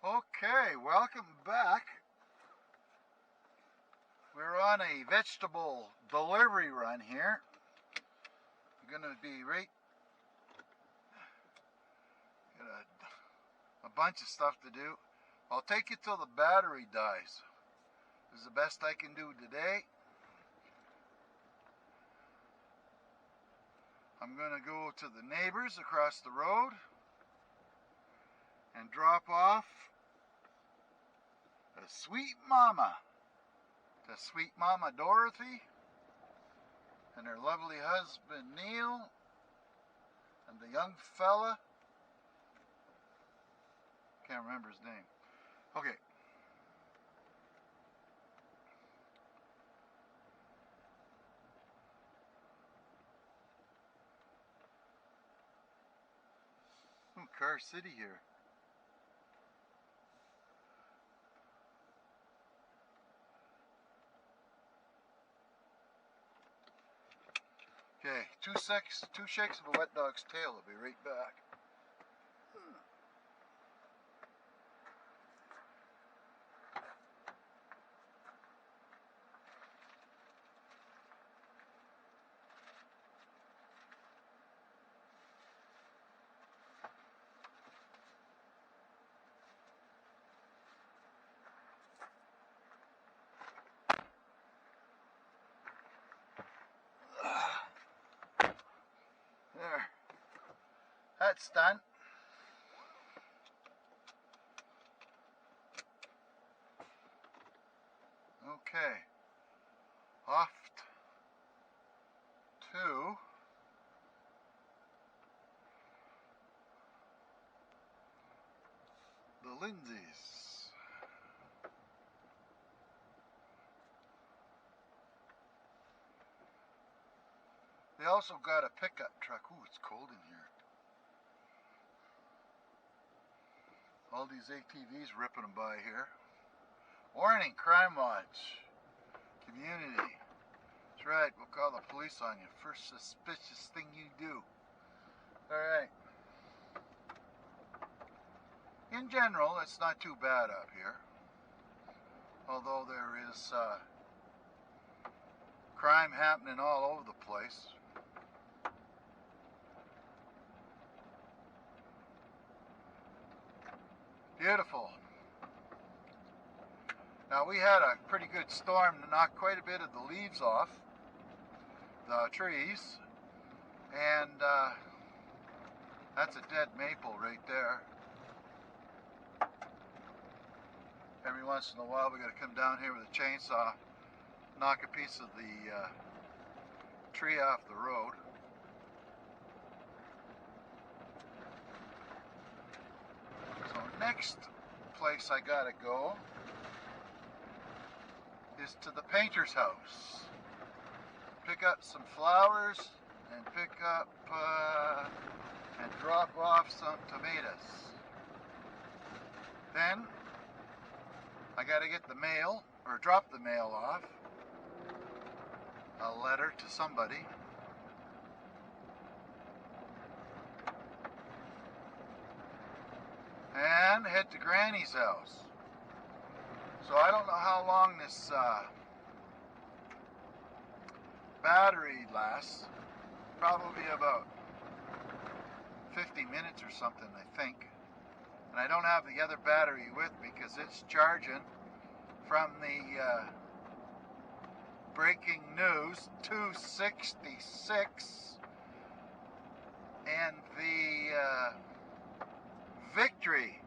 Okay, welcome back. We're on a vegetable delivery run here. We're going to be got a bunch of stuff to do. I'll take you till the battery dies. This is the best I can do today. I'm going to go to the neighbors across the road and drop off a sweet mama. To sweet mama Dorothy and her lovely husband Neil and the young fella, can't remember his name. Okay. Car City here. Okay, two shakes of a wet dog's tail. I'll be right back. There. That's done. Okay. Off to the Lindsays. They also got a pickup truck. Ooh, it's cold in here. All these ATVs ripping them by here. Warning, crime watch. Community. That's right, we'll call the police on you. First suspicious thing you do. Alright. In general, it's not too bad up here. Although there is crime happening all over the place. Beautiful. Now we had a pretty good storm to knock quite a bit of the leaves off the trees, and that's a dead maple right there. Every once in a while we got to come down here with a chainsaw, knock a piece of the tree off the road. So next place I gotta go is to the painter's house. Pick up some flowers and pick up and drop off some tomatoes. Then I gotta get the mail, or drop the mail off, a letter to somebody. And head to Granny's house. So I don't know how long this battery lasts. Probably about 50 minutes or something, I think. And I don't have the other battery with me because it's charging from the breaking news 266 and the victory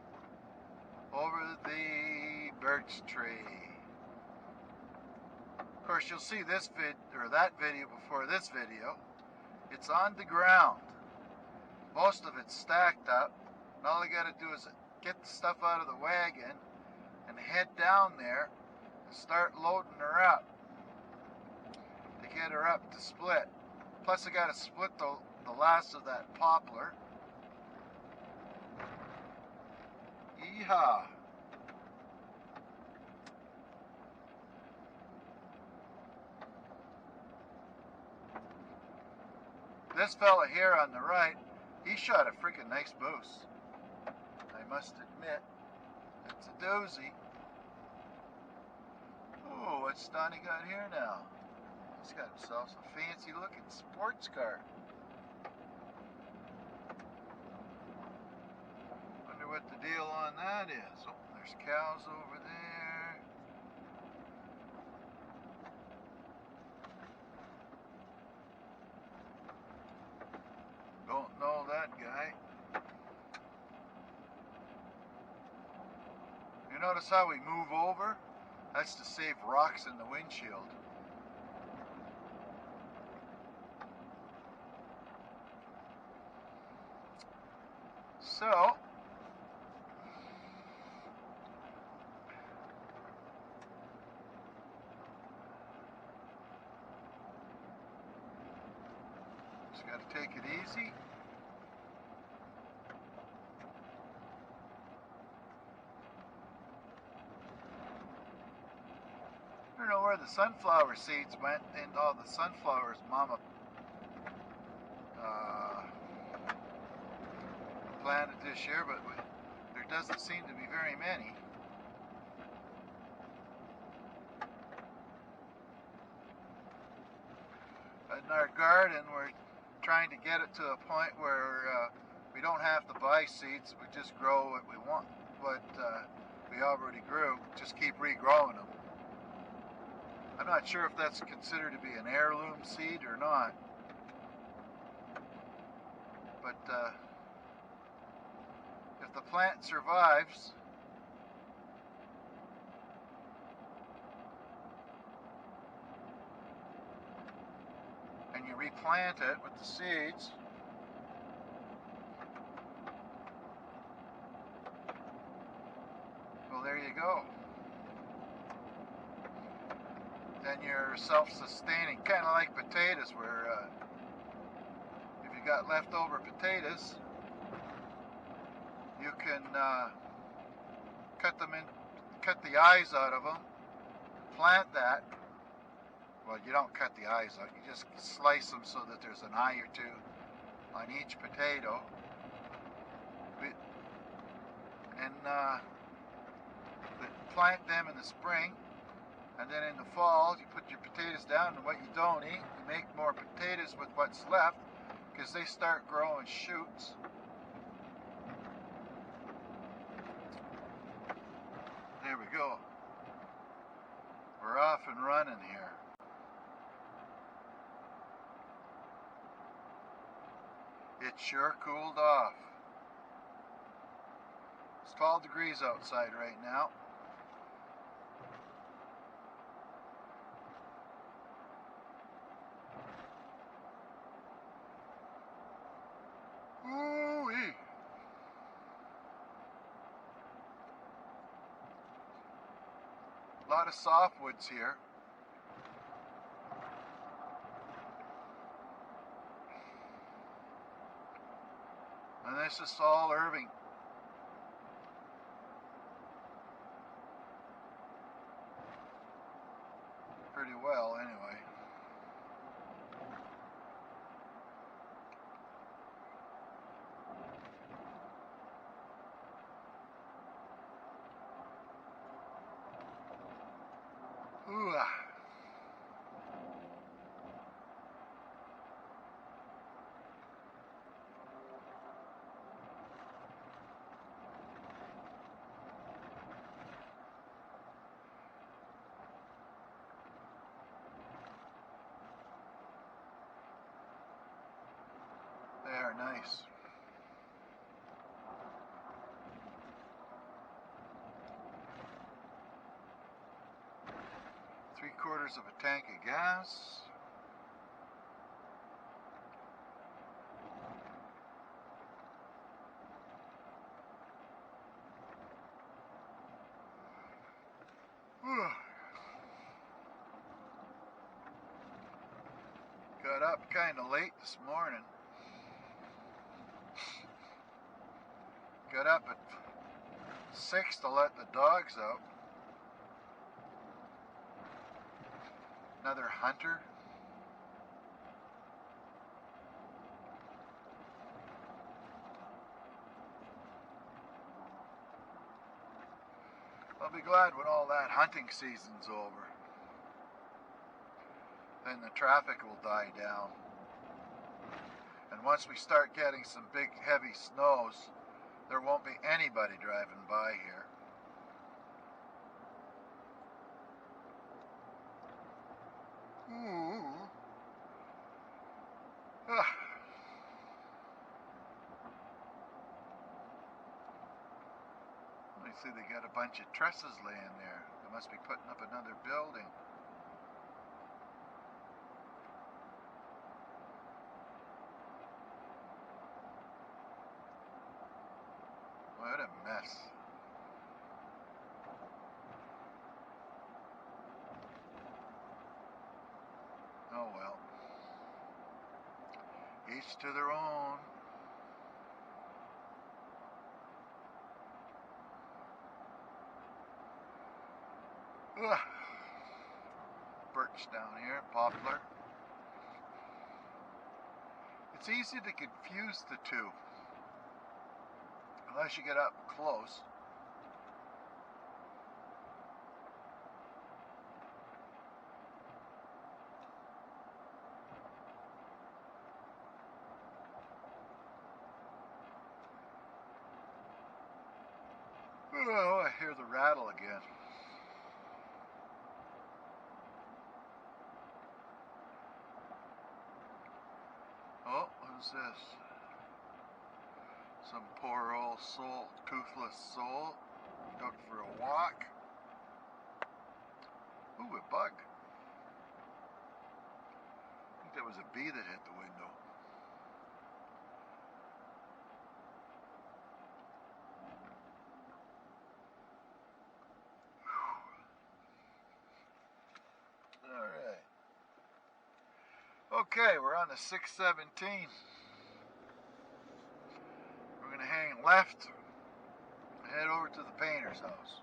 over the birch tree. Of course, you'll see this that video before this video. It's on the ground. Most of it's stacked up. And all I got to do is get the stuff out of the wagon and head down there and start loading her up to get her up to split. Plus I got to split the last of that poplar. Yeehaw! This fella here on the right, he shot a freaking nice moose, I must admit. It's a doozy. Oh, what's Donnie got here now? He's got himself a fancy looking sports car. Wonder what the deal on that is. Oh, there's cows over there. Don't know that guy. You notice how we move over? That's to save rocks in the windshield. So, just got to take it easy. I don't know where the sunflower seeds went and all the sunflowers Mama planted this year, but there doesn't seem to be very many. In our garden, we're trying to get it to a point where we don't have to buy seeds. We just grow what we want, what we already grew. Just keep regrowing them. I'm not sure if that's considered to be an heirloom seed or not, but if the plant survives, and you replant it with the seeds, well, there you go. Then you're self-sustaining, kind of like potatoes, where if you got leftover potatoes, you can cut the eyes out of them, plant that. Well, you don't cut the eyes out, you just slice them so that there's an eye or two on each potato, and plant them in the spring. And then in the fall, you put your potatoes down, and what you don't eat, you make more potatoes with what's left, because they start growing shoots. There we go. We're off and running here. It sure cooled off. It's 12 degrees outside right now. Ooh-wee. A lot of softwoods here. And this is all Irving. Pretty well, anyway. Ooh. There, nice. Three-quarters of a tank of gas. Got up kind of late this morning. Got up at 6 to let the dogs out. Another hunter. I'll be glad when all that hunting season's over. Then the traffic will die down. And once we start getting some big heavy snows, there won't be anybody driving by here. I see they got a bunch of trusses laying there. They must be putting up another building. What a mess. Oh well. Each to their own. Ugh. Birch down here, poplar. It's easy to confuse the two unless you get up close. Oh, I hear the rattle again. Oh, who's this? Some poor old soul, toothless soul, out for a walk. Ooh, a bug. I think that was a bee that hit the window. Alright. Okay, we're on the 617. We're going to hang left and head over to the painter's house.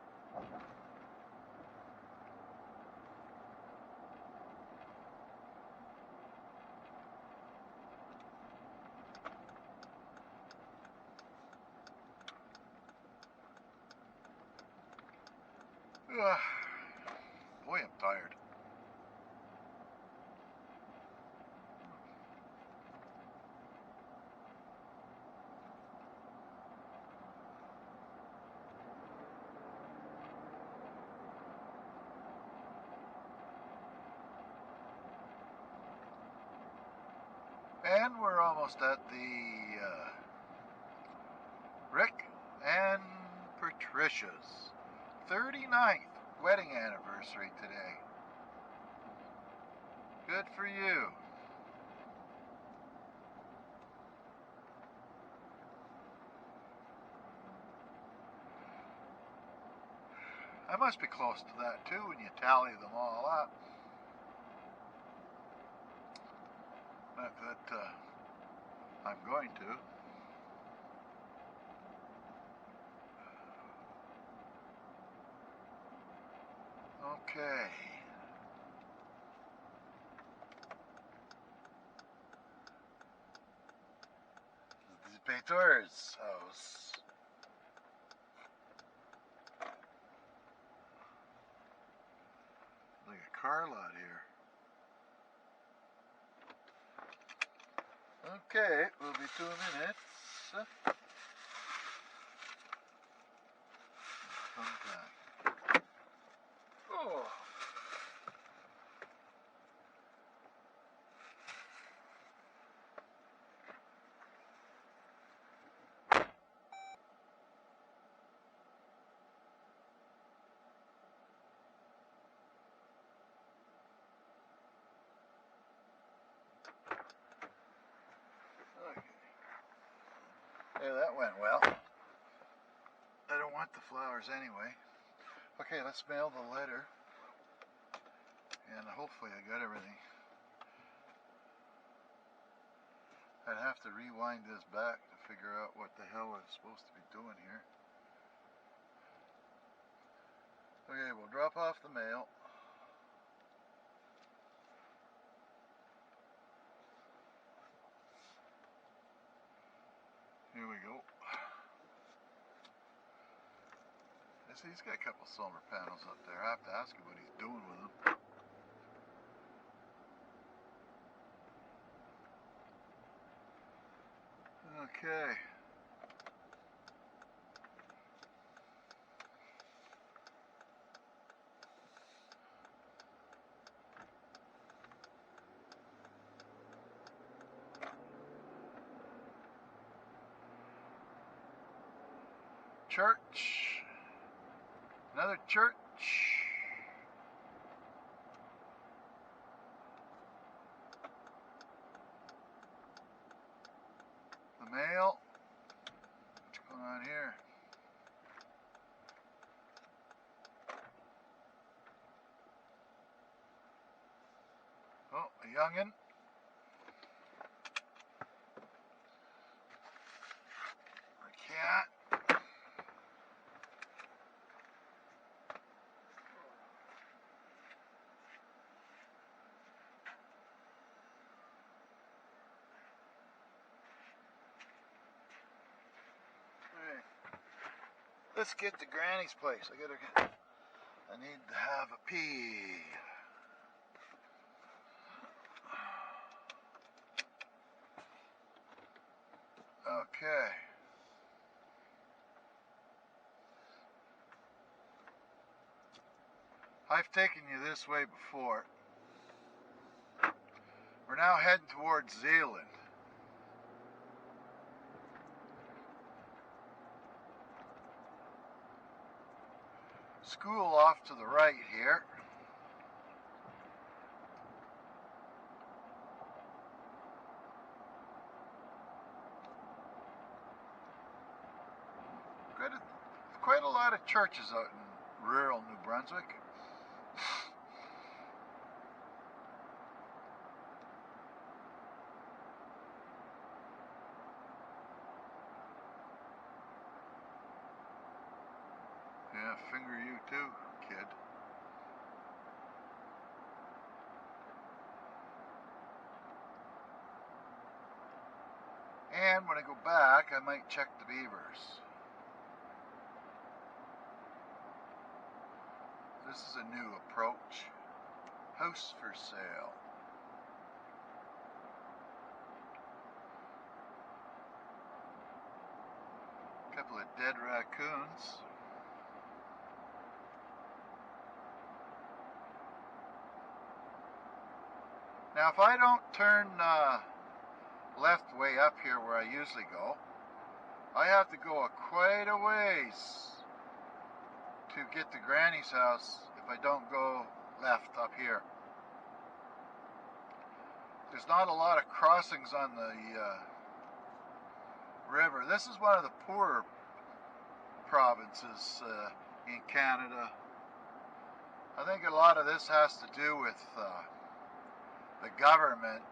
Boy, I'm tired. And we're almost at the Rick and Patricia's 39th wedding anniversary today. Good for you. I must be close to that too when you tally them all up. Not that I'm going to. Okay. The painter's house. Like a car lot here. Okay, we'll be 2 minutes. Sometime. Oh. Yeah, that went well. I don't want the flowers anyway. Okay, let's mail the letter. And hopefully I got everything. I'd have to rewind this back to figure out what the hell I was supposed to be doing here. Okay, we'll drop off the mail. Here we go. See, he's got a couple solar panels up there. I have to ask him what he's doing with them. Okay. Church. Another church. The mail. What's going on here? Oh, a youngin'. A cat. Let's get to Granny's place. I need to have a pee. Okay. I've taken you this way before. We're now heading towards Zeeland. School off to the right here. Quite a lot of churches out in rural New Brunswick. Yeah, finger you too, kid. And when I go back, I might check the beavers. This is a new approach. House for sale. A couple of dead raccoons. Now if I don't turn left way up here where I usually go, I have to go quite a ways to get to Granny's house if I don't go left up here. There's not a lot of crossings on the river. This is one of the poorer provinces in Canada. I think a lot of this has to do with the government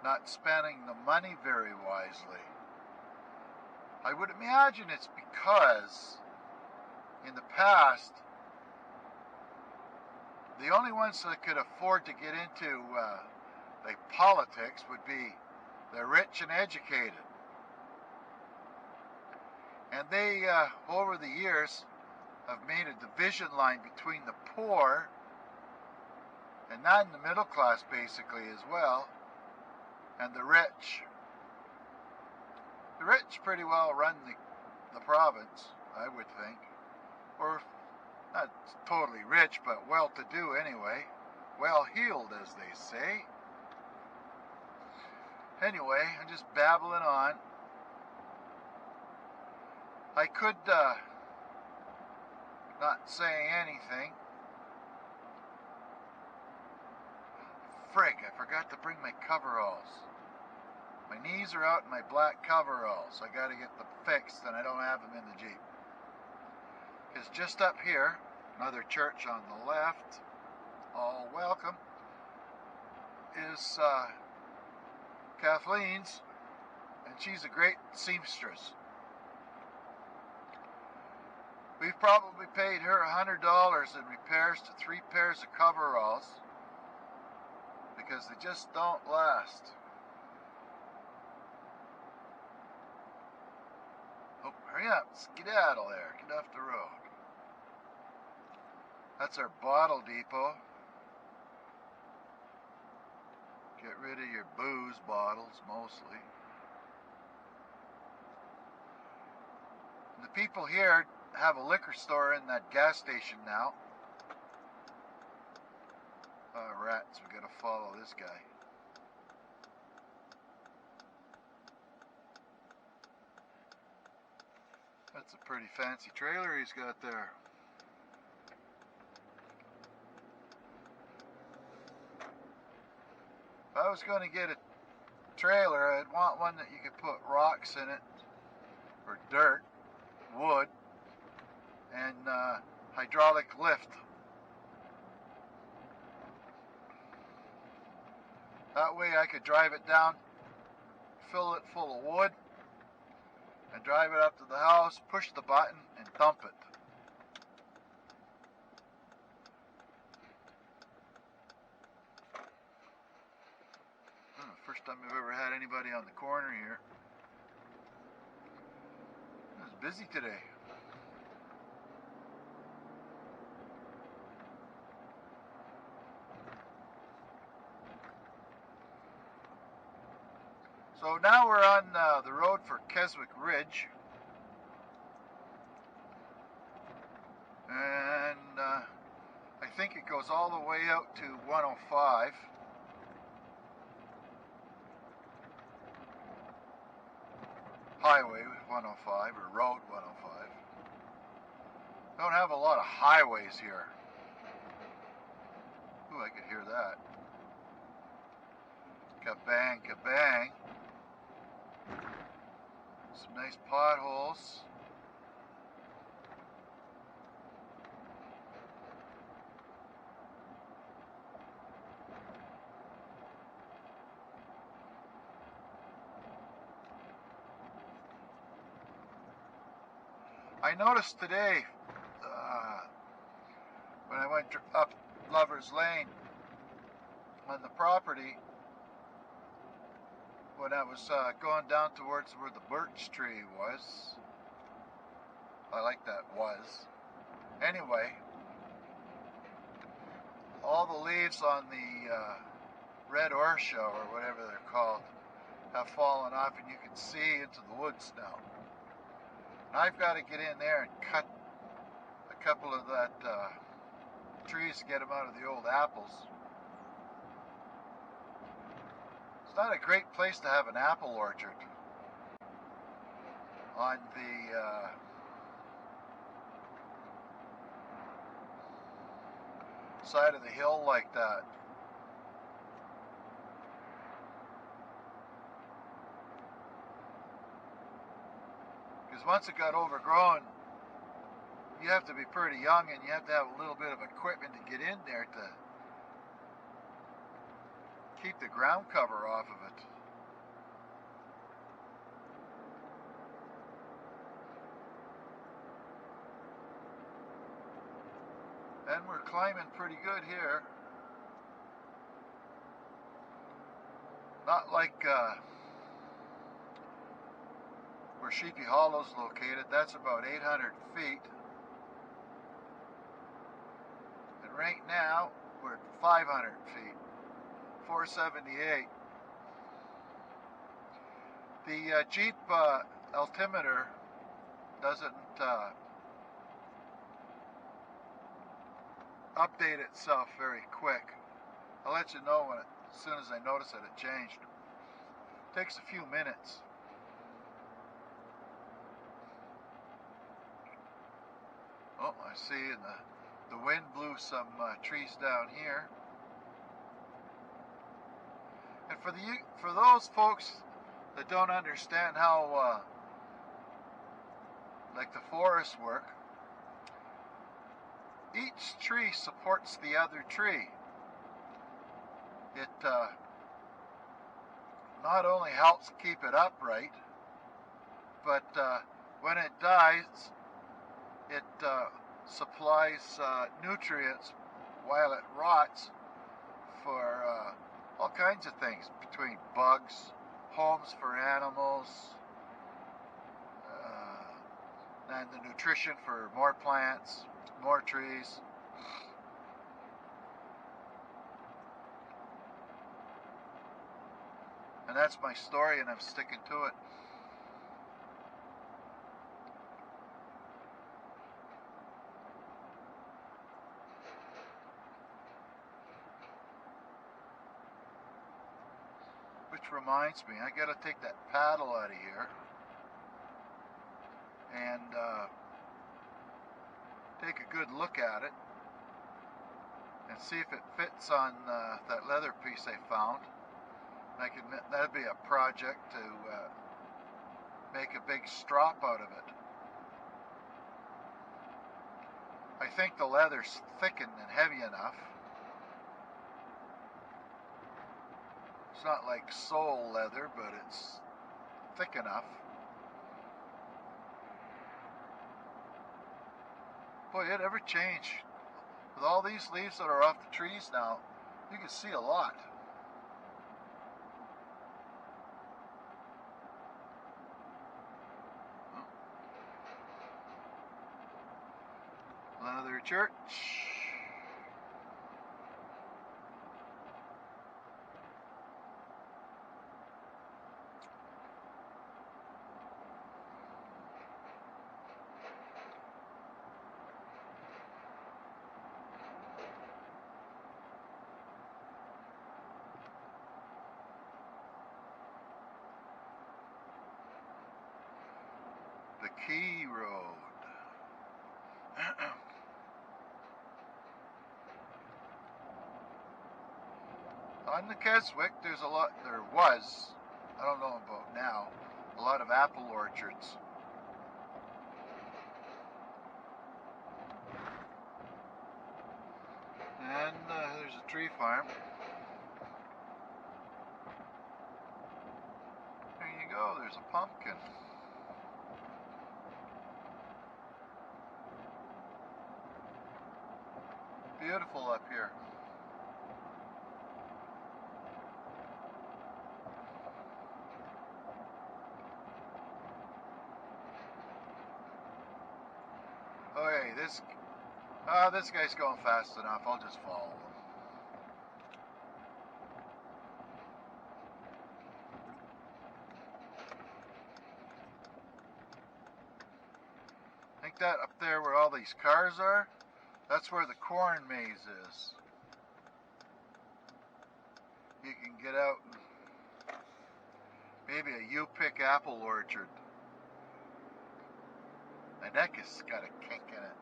not spending the money very wisely. I would imagine it's because in the past the only ones that could afford to get into the politics would be the rich and educated. And they, over the years, have made a division line between the poor and not in the middle class basically as well, and the rich. The rich pretty well run the province, I would think. Or not totally rich, but well-to-do anyway. Well-heeled, as they say. Anyway, I'm just babbling on. I could not say anything. Frig, I forgot to bring my coveralls. My knees are out in my black coveralls. I gotta get them fixed and I don't have them in the Jeep. Because just up here, another church on the left, all welcome, is Kathleen's, and she's a great seamstress. We've probably paid her $100 in repairs to 3 pairs of coveralls because they just don't last. Oh, hurry up, skedaddle there, get off the road. That's our bottle depot. Get rid of your booze bottles, mostly. The people here have a liquor store in that gas station now. Rats, we gotta follow this guy. That's a pretty fancy trailer he's got there. If I was going to get a trailer, I'd want one that you could put rocks in it, or dirt, wood, and hydraulic lift. That way I could drive it down, fill it full of wood, and drive it up to the house, push the button, and dump it. First time I've ever had anybody on the corner here. It was busy today. So now we're on the road for Keswick Ridge. And I think it goes all the way out to 105. Highway 105, or Road 105. Don't have a lot of highways here. Ooh, I could hear that. Kabang, kabang. Some nice potholes. I noticed today, when I went up Lover's Lane on the property, when I was going down towards where the birch tree was, I like that was. Anyway, all the leaves on the red orchia, or whatever they're called, have fallen off, and you can see into the woods now. I've got to get in there and cut a couple of that trees to get them out of the old apples. It's not a great place to have an apple orchard on the side of the hill like that. Because once it got overgrown, you have to be pretty young and you have to have a little bit of equipment to get in there to keep the ground cover off of it. And we're climbing pretty good here. Not like where Sheepy Hollow is located. That's about 800 feet. And right now, we're at 500 feet. 478. The Jeep altimeter doesn't update itself very quick. I'll let you know when as soon as I notice that it changed. It takes a few minutes. Oh, I see, and the wind blew some trees down here. And for those folks that don't understand how like the forests work, each tree supports the other tree. It not only helps keep it upright, but when it dies, it supplies nutrients while it rots for all kinds of things, between bugs, homes for animals, and the nutrition for more plants, more trees. that's my story, and I'm sticking to it. Which reminds me, I gotta take that paddle out of here and take a good look at it and see if it fits on that leather piece I found. That'd be a project to make a big strop out of it. I think the leather's thickened and heavy enough. It's not like sole leather, but it's thick enough. Boy, it ever change. With all these leaves that are off the trees now, you can see a lot. Another church. The Key Road. On the Keswick, there was, I don't know about now, a lot of apple orchards. And there's a tree farm. There you go, there's a pumpkin. Beautiful up here. Okay, this guy's going fast enough. I'll just follow him. I think that up there where all these cars are, that's where the corn maze is. You can get out and maybe a U-pick apple orchard. My neck has got a kink in it.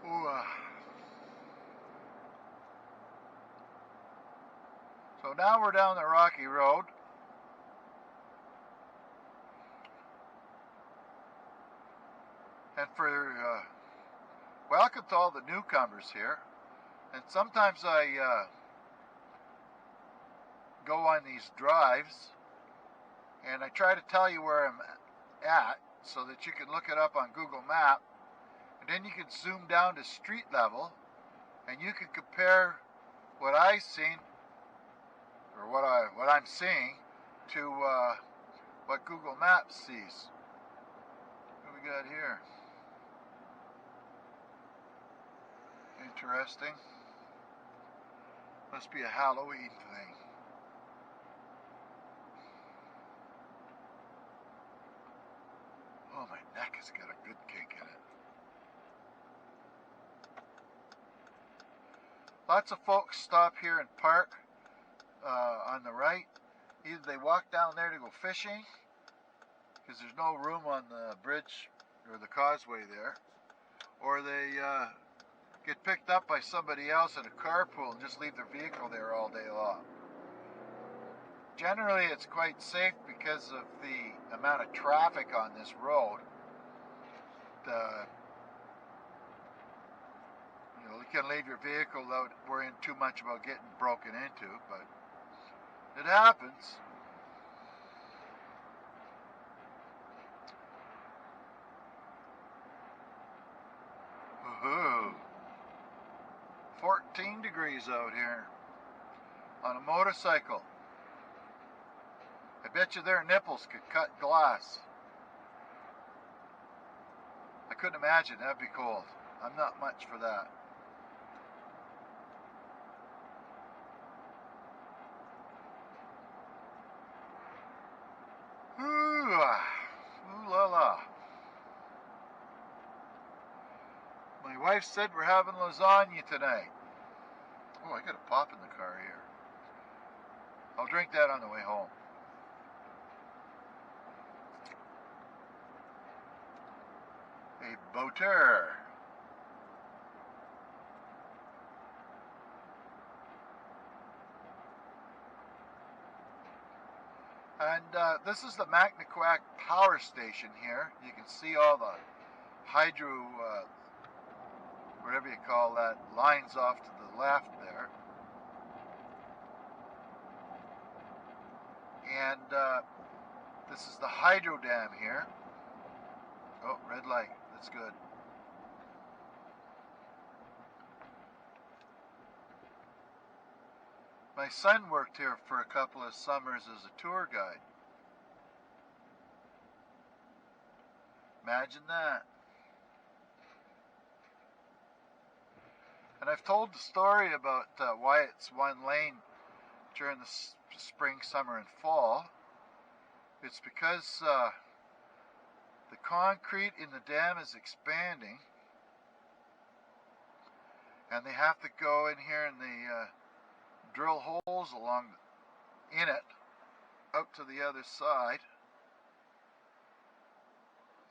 Ooh, So now we're down the rocky road. And for welcome to all the newcomers here. And sometimes I go on these drives and I try to tell you where I'm at so that you can look it up on Google Maps, and then you can zoom down to street level and you can compare what I've seen or what I'm seeing to what Google Maps sees. What do we got here? Interesting. Must be a Halloween thing. Oh, my neck has got a good kink in it. Lots of folks stop here and park on the right. Either they walk down there to go fishing, because there's no room on the bridge or the causeway there, or they get picked up by somebody else in a carpool and just leave their vehicle there all day long. Generally, it's quite safe because of the amount of traffic on this road. You can leave your vehicle without worrying too much about getting broken into, but it happens. Woohoo! 14 degrees out here on a motorcycle. I bet you their nipples could cut glass. I couldn't imagine, that'd be cold. I'm not much for that. Ooh la la. My wife said we're having lasagna tonight. Oh, I got a pop in the car here. I'll drink that on the way home. A boater. And this is the Macnaquac power station here. You can see all the hydro, whatever you call that, lines off to the left there. And this is the hydro dam here. Oh, red light. That's good. My son worked here for a couple of summers as a tour guide. Imagine that. And I've told the story about why it's one lane during the spring, summer, and fall. It's because the concrete in the dam is expanding, and they have to go in here and they drill holes along in it up to the other side,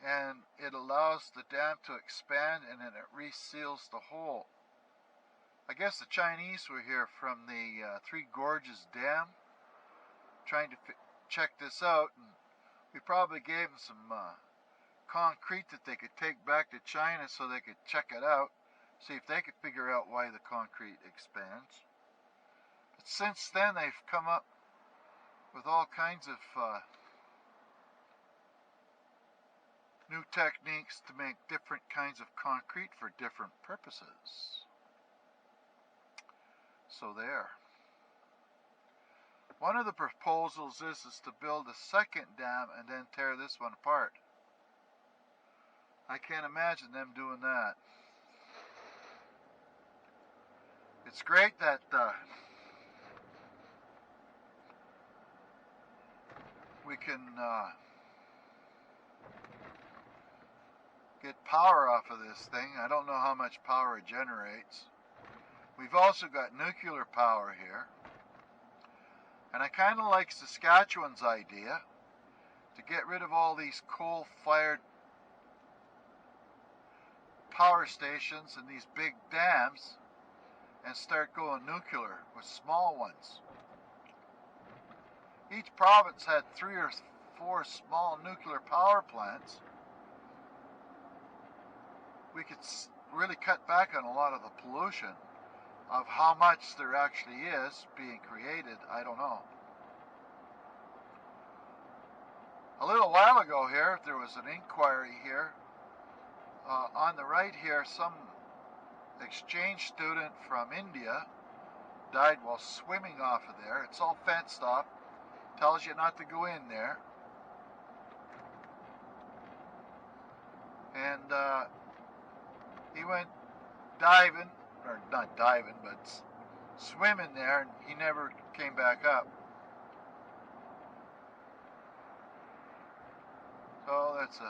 and it allows the dam to expand, and then it reseals the hole. I guess the Chinese were here from the Three Gorges Dam trying to check this out, and we probably gave them some concrete that they could take back to China so they could check it out, see if they could figure out why the concrete expands. But since then they've come up with all kinds of new techniques to make different kinds of concrete for different purposes. So there. One of the proposals is to build a second dam and then tear this one apart. I can't imagine them doing that. It's great that we can get power off of this thing. I don't know how much power it generates. We've also got nuclear power here. And I kind of like Saskatchewan's idea to get rid of all these coal-fired power stations and these big dams and start going nuclear with small ones. Each province had 3 or 4 small nuclear power plants. We could really cut back on a lot of the pollution. Of how much there actually is being created, I don't know. A little while ago here, there was an inquiry here. On the right here, some exchange student from India died while swimming off of there. It's all fenced off. Tells you not to go in there. And he went diving, or not diving, but swimming there, and he never came back up. So that's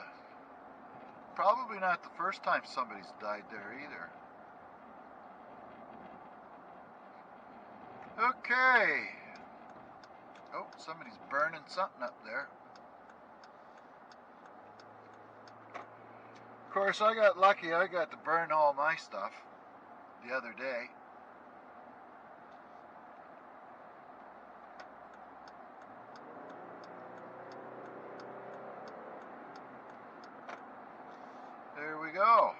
probably not the first time somebody's died there either. Okay. Oh, somebody's burning something up there. Of course, I got lucky. I got to burn all my stuff the other day. There we go.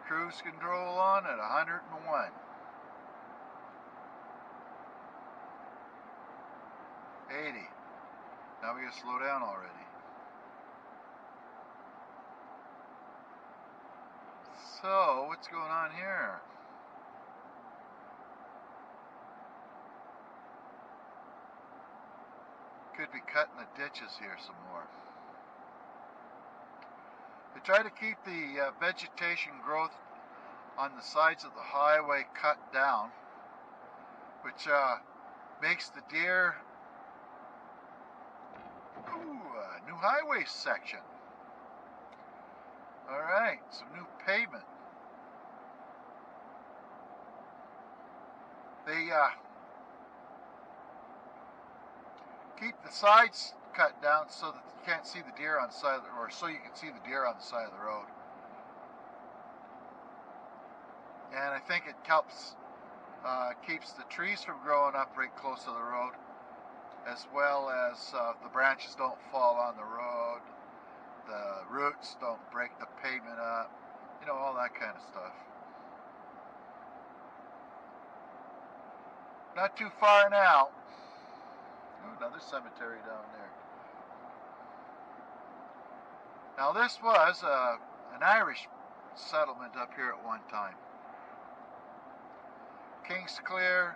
Cruise control on at 101. 80. Now we gotta slow down already. So, what's going on here? Could be cutting the ditches here some more. They try to keep the vegetation growth on the sides of the highway cut down, which makes the deer. Ooh, a new highway section. All right, some new pavement. They keep the sides cut down so that you can't see the deer on the side of the, or so you can see the deer on the side of the road. And I think it helps keeps the trees from growing up right close to the road, as well as the branches don't fall on the road, the roots don't break the pavement up, you know, all that kind of stuff. Not too far now. Ooh, another cemetery down there. Now this was an Irish settlement up here at one time. Kingsclear,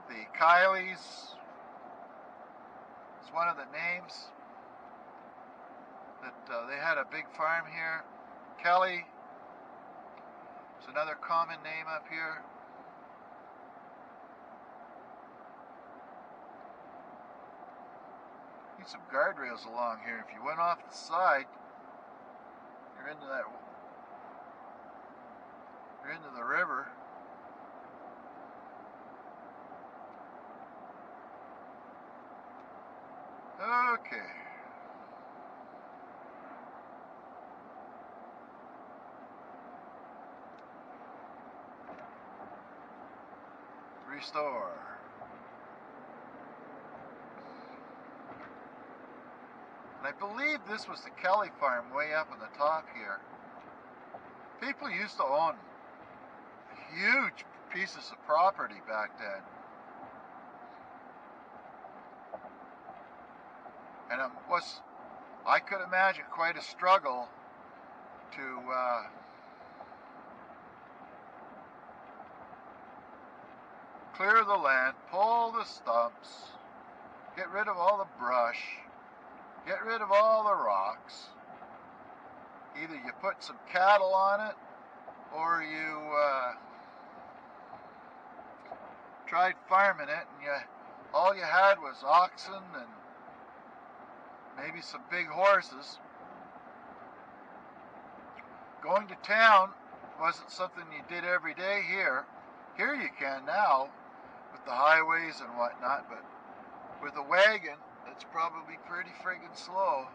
the Kileys is one of the names. That they had a big farm here. Kelly is another common name up here. Need some guardrails along here. If you went off the side, you're into the river. Okay. Restore. And I believe this was the Kelly farm way up on the top here. People used to own huge pieces of property back then. And it was, I could imagine, quite a struggle to clear the land, pull the stumps, get rid of all the brush, get rid of all the rocks. Either you put some cattle on it, or you tried farming it, and all you had was oxen and maybe some big horses. Going to town wasn't something you did every day here. Here you can now with the highways and whatnot, but with a wagon, it's probably pretty friggin' slow.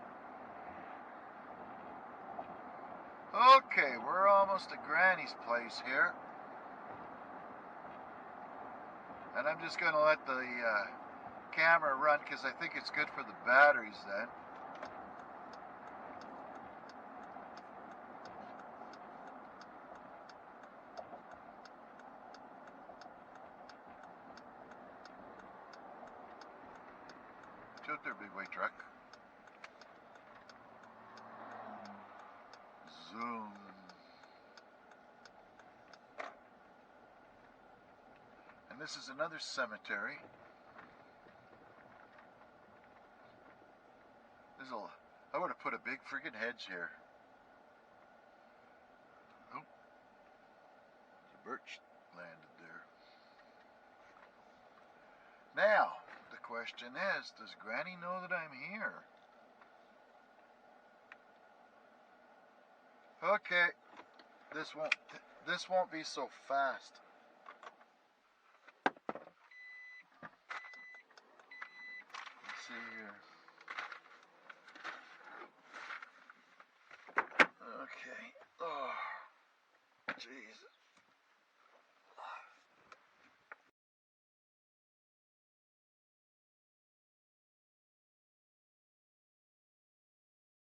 Okay, we're almost at Granny's place here. And I'm just going to let the camera run because I think it's good for the batteries then. Tilt there, big white truck. Zoom. And this is another cemetery. I would have put a big friggin' hedge here. Oh, the birch landed there. Now, the question is, does Granny know that I'm here? Okay, this won't be so fast.